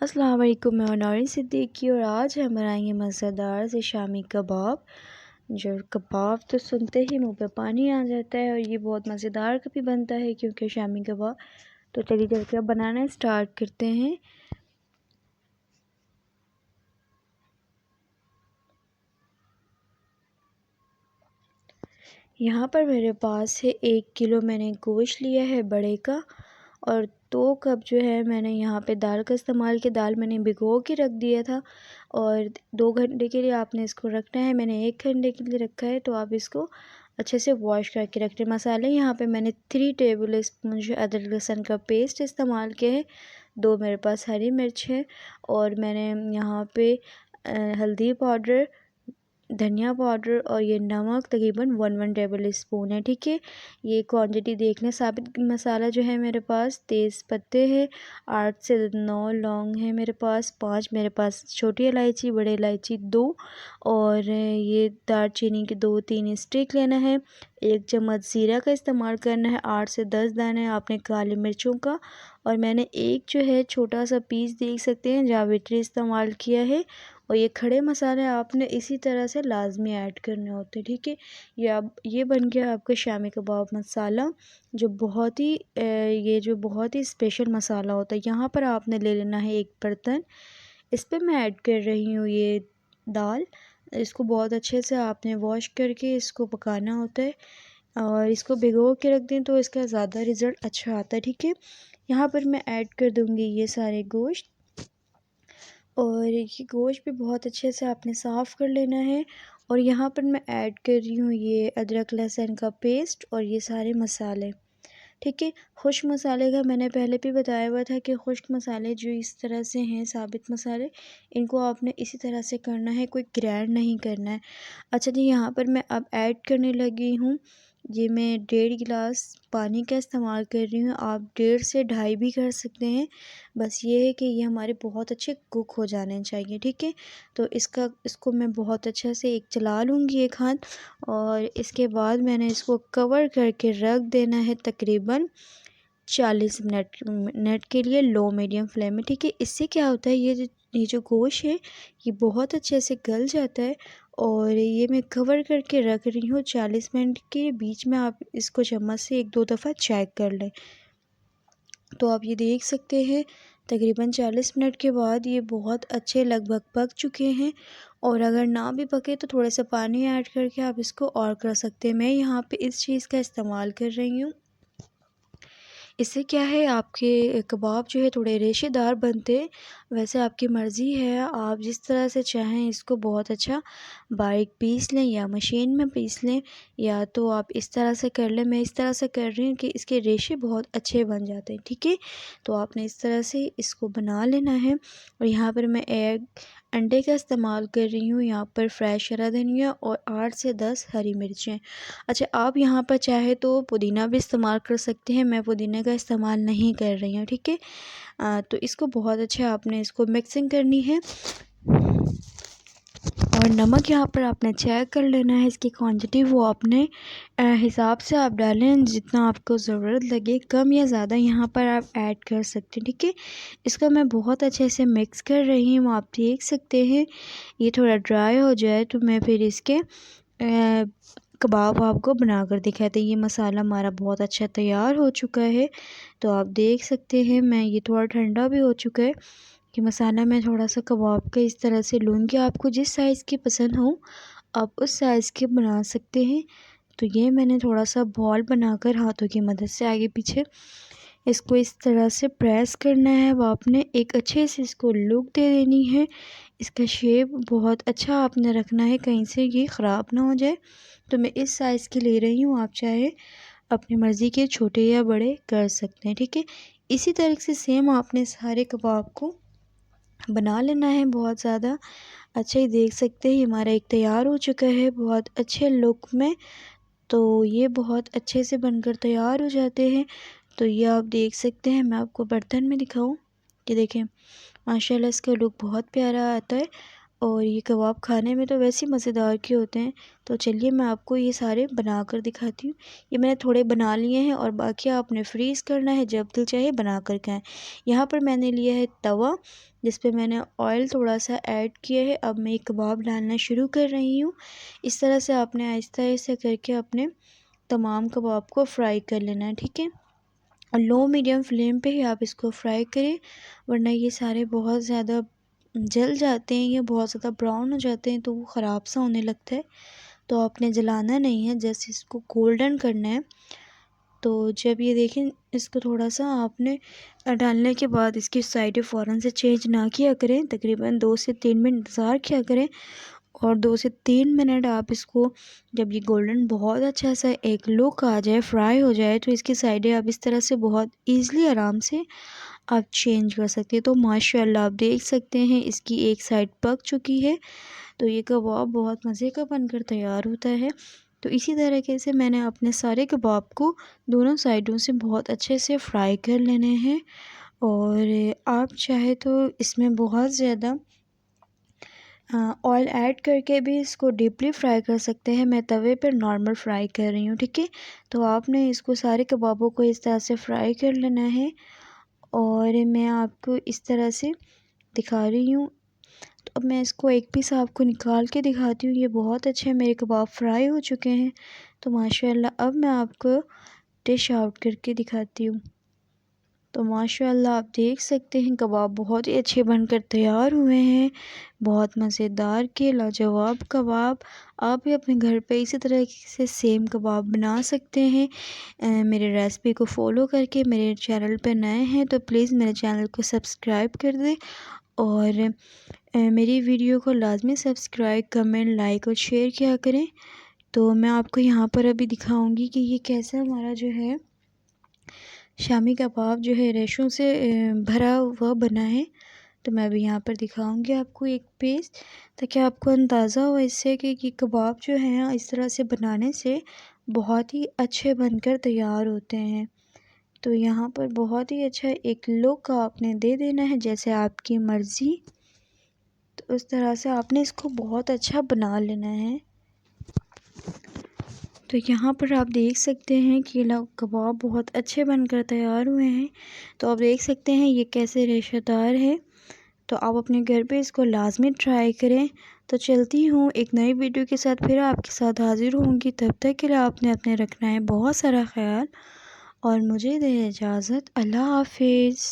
अस्सलाम वालेकुम, मैं नौरीन सिद्दीकी और आज हम बनाएंगे मज़ेदार से शामी कबाब। जो कबाब तो सुनते ही मुंह पे पानी आ जाता है और ये बहुत मज़ेदार कभी बनता है क्योंकि शामी कबाब। तो चलिए चलकर अब बनाना स्टार्ट करते हैं। यहाँ पर मेरे पास है 1 किलो मैंने गोश्त लिया है बड़े का, और 2 कप जो है मैंने यहाँ पे दाल का इस्तेमाल किया। दाल मैंने भिगो के रख दिया था और 2 घंटे के लिए आपने इसको रखना है। मैंने 1 घंटे के लिए रखा है, तो आप इसको अच्छे से वॉश करके रखते हैं। मसाले यहाँ पे मैंने 3 टेबल स्पून जो अदरक लहसुन का पेस्ट इस्तेमाल किया है। 2 मेरे पास हरी मिर्च है और मैंने यहाँ पे हल्दी पाउडर, धनिया पाउडर और ये नमक तकरीबन 1 टेबल स्पून है। ठीक है, ये क्वांटिटी देखना। साबित मसाला जो है मेरे पास, तेज़ पत्ते हैं 8 से 9 लौंग है मेरे पास, 5 मेरे पास छोटी इलायची, बड़ी इलायची 2, और ये दालचीनी के 2-3 स्टिक लेना है। 1 चम्मच ज़ीरा का इस्तेमाल करना है। 8 से 10 दाने आपने काली मिर्चों का, और मैंने एक जो है छोटा सा पीस देख सकते हैं जावित्री इस्तेमाल किया है। और ये खड़े मसाले आपने इसी तरह से लाजमी ऐड करने होते हैं। ठीक है, ये बन गया आपका शामी कबाब मसाला, जो बहुत ही ये जो बहुत ही स्पेशल मसाला होता है। यहाँ पर आपने ले लेना है एक बर्तन, इस पर मैं ऐड कर रही हूँ ये दाल। इसको बहुत अच्छे से आपने वॉश करके इसको पकाना होता है और इसको भिगो के रख दें तो इसका ज़्यादा रिज़ल्ट अच्छा आता है। ठीक है, यहाँ पर मैं ऐड कर दूँगी ये सारे गोश्त, और ये गोश्त भी बहुत अच्छे से आपने साफ़ कर लेना है। और यहाँ पर मैं ऐड कर रही हूँ ये अदरक लहसुन का पेस्ट और ये सारे मसाले। ठीक है, खुश्क मसाले का मैंने पहले भी बताया हुआ था कि खुश्क मसाले जो इस तरह से हैं, साबित मसाले, इनको आपने इसी तरह से करना है, कोई ग्राइंड नहीं करना है। अच्छा जी, यहाँ पर मैं अब ऐड करने लगी हूँ, ये मैं 1.5 गिलास पानी का इस्तेमाल कर रही हूँ। आप 1.5 से 2.5 भी कर सकते हैं। बस ये है कि ये हमारे बहुत अच्छे कुक हो जाने चाहिए। ठीक है, तो इसको मैं बहुत अच्छे से एक चला लूँगी एक हाथ, और इसके बाद मैंने इसको कवर करके रख देना है तकरीबन 40 मिनट के लिए लो मीडियम फ्लेम में। ठीक है, इससे क्या होता है, ये जो गोश्त है ये बहुत अच्छे से गल जाता है। और ये मैं कवर करके रख रही हूँ 40 मिनट के। बीच में आप इसको चम्मच से 1-2 दफ़ा चेक कर लें। तो आप ये देख सकते हैं तकरीबन 40 मिनट के बाद ये बहुत अच्छे लगभग पक चुके हैं। और अगर ना भी पके तो थोड़ा सा पानी ऐड करके आप इसको और कर सकते हैं। मैं यहाँ पे इस चीज़ का इस्तेमाल कर रही हूँ। इससे क्या है, आपके कबाब जो है थोड़े रेशेदार बनते हैं। वैसे आपकी मर्ज़ी है, आप जिस तरह से चाहें इसको बहुत अच्छा बारीक पीस लें या मशीन में पीस लें, या तो आप इस तरह से कर लें। मैं इस तरह से कर रही हूँ कि इसके रेशे बहुत अच्छे बन जाते हैं। ठीक है, तो आपने इस तरह से इसको बना लेना है। और यहाँ पर मैं अंडे का इस्तेमाल कर रही हूँ। यहाँ पर फ्रेश हरा धनिया और 8 से 10 हरी मिर्चें। अच्छा, आप यहाँ पर चाहे तो पुदीना भी इस्तेमाल कर सकते हैं, मैं पुदीने का इस्तेमाल नहीं कर रही हूँ। ठीक है, तो इसको बहुत अच्छा आपने इसको मिक्सिंग करनी है। और नमक यहाँ पर आपने चेक कर लेना है, इसकी क्वांटिटी वो अपने हिसाब से आप डालें, जितना आपको ज़रूरत लगे, कम या ज़्यादा यहाँ पर आप ऐड कर सकते हैं। ठीक है, इसको मैं बहुत अच्छे से मिक्स कर रही हूँ। आप देख सकते हैं ये थोड़ा ड्राई हो जाए तो मैं फिर इसके कबाब आपको बनाकर दिखाते हैं। ये मसाला हमारा बहुत अच्छा तैयार हो चुका है, तो आप देख सकते हैं मैं ये थोड़ा ठंडा भी हो चुका है कि मसाला मैं थोड़ा सा कबाब का इस तरह से लूँगी। आपको जिस साइज़ की पसंद हो आप उस साइज़ के बना सकते हैं। तो ये मैंने थोड़ा सा बॉल बनाकर हाथों की मदद से आगे पीछे इसको इस तरह से प्रेस करना है। अब आपने एक अच्छे से इसको लुक दे देनी है। इसका शेप बहुत अच्छा आपने रखना है, कहीं से ये ख़राब ना हो जाए। तो मैं इस साइज़ की ले रही हूँ, आप चाहे अपनी मर्ज़ी के छोटे या बड़े कर सकते हैं। ठीक है, इसी तरह से सेम आपने सारे कबाब को बना लेना है। बहुत ज़्यादा अच्छा ही देख सकते हैं हमारा एक तैयार हो चुका है बहुत अच्छे लुक में। तो ये बहुत अच्छे से बनकर तैयार हो जाते हैं। तो ये आप देख सकते हैं, मैं आपको बर्तन में दिखाऊं कि देखें, माशाल्लाह इसका लुक बहुत प्यारा आता है। और ये कबाब खाने में तो वैसे ही मज़ेदार के होते हैं। तो चलिए मैं आपको ये सारे बना कर दिखाती हूँ। ये मैंने थोड़े बना लिए हैं और बाकी आपने फ्रीज़ करना है, जब दिल चाहे बना कर खाएं। यहाँ पर मैंने लिया है तवा, जिस पे मैंने ऑयल थोड़ा सा ऐड किया है। अब मैं ये कबाब डालना शुरू कर रही हूँ। इस तरह से आपने आहिस्ता आहिस्ता करके अपने तमाम कबाब को फ्राई कर लेना है, ठीक है। और लो मीडियम फ्लेम पे ही आप इसको फ्राई करें, वरना ये सारे बहुत ज़्यादा जल जाते हैं या बहुत ज़्यादा ब्राउन हो जाते हैं तो वो ख़राब सा होने लगता है। तो आपने जलाना नहीं है, जस्ट इसको गोल्डन करना है। तो जब ये देखें, इसको थोड़ा सा आपने डालने के बाद इसकी साइडें फ़ौरन से चेंज ना किया करें, तकरीबन 2 से 3 मिनट इंतज़ार किया करें। और 2 से 3 मिनट आप इसको, जब ये गोल्डन बहुत अच्छा सा एक लुक आ जाए, फ्राई हो जाए, तो इसकी साइडें आप इस तरह से बहुत ईज़िली आराम से आप चेंज कर सकते हैं। तो माशाल्लाह आप देख सकते हैं इसकी एक साइड पक चुकी है। तो ये कबाब बहुत मज़े का बनकर तैयार होता है। तो इसी तरीके से मैंने अपने सारे कबाब को दोनों साइडों से बहुत अच्छे से फ्राई कर लेने हैं। और आप चाहे तो इसमें बहुत ज़्यादा ऑयल ऐड करके भी इसको डीपली फ्राई कर सकते हैं। मैं तवे पर नॉर्मल फ्राई कर रही हूँ, ठीक है। तो आपने इसको सारे कबाबों को इस तरह से फ्राई कर लेना है और मैं आपको इस तरह से दिखा रही हूँ। तो अब मैं इसको एक पीस आपको निकाल के दिखाती हूँ। ये बहुत अच्छे मेरे कबाब फ्राई हो चुके हैं। तो माशाल्लाह अब मैं आपको डिश आउट करके दिखाती हूँ। तो माशाल्लाह आप देख सकते हैं कबाब बहुत ही अच्छे बनकर तैयार हुए हैं। बहुत मज़ेदार के लाजवाब कबाब। आप भी अपने घर पे इसी तरह से सेम कबाब बना सकते हैं। मेरे रेसिपी को फॉलो करके मेरे चैनल पे नए हैं तो प्लीज़ मेरे चैनल को सब्सक्राइब कर दें और मेरी वीडियो को लाजमी सब्सक्राइब, कमेंट, लाइक और शेयर किया करें। तो मैं आपको यहाँ पर अभी दिखाऊंगी कि ये कैसे हमारा जो है शामी कबाब जो है रेशों से भरा हुआ बना है। तो मैं अभी यहाँ पर दिखाऊंगी आपको एक पीस, ताकि आपको अंदाज़ा हो इससे कि ये कबाब जो है इस तरह से बनाने से बहुत ही अच्छे बनकर तैयार होते हैं। तो यहाँ पर बहुत ही अच्छा एक लुक आपने दे देना है, जैसे आपकी मर्ज़ी। तो उस तरह से आपने इसको बहुत अच्छा बना लेना है। तो यहाँ पर आप देख सकते हैं कि कबाब बहुत अच्छे बनकर तैयार हुए हैं। तो आप देख सकते हैं ये कैसे रेशेदार है। तो आप अपने घर पे इसको लाजमी ट्राई करें। तो चलती हूँ एक नई वीडियो के साथ, फिर आपके साथ हाज़िर होंगी। तब तक के लिए आपने अपने रखना है बहुत सारा ख्याल और मुझे दे इजाज़त। अल्लाह हाफिज़।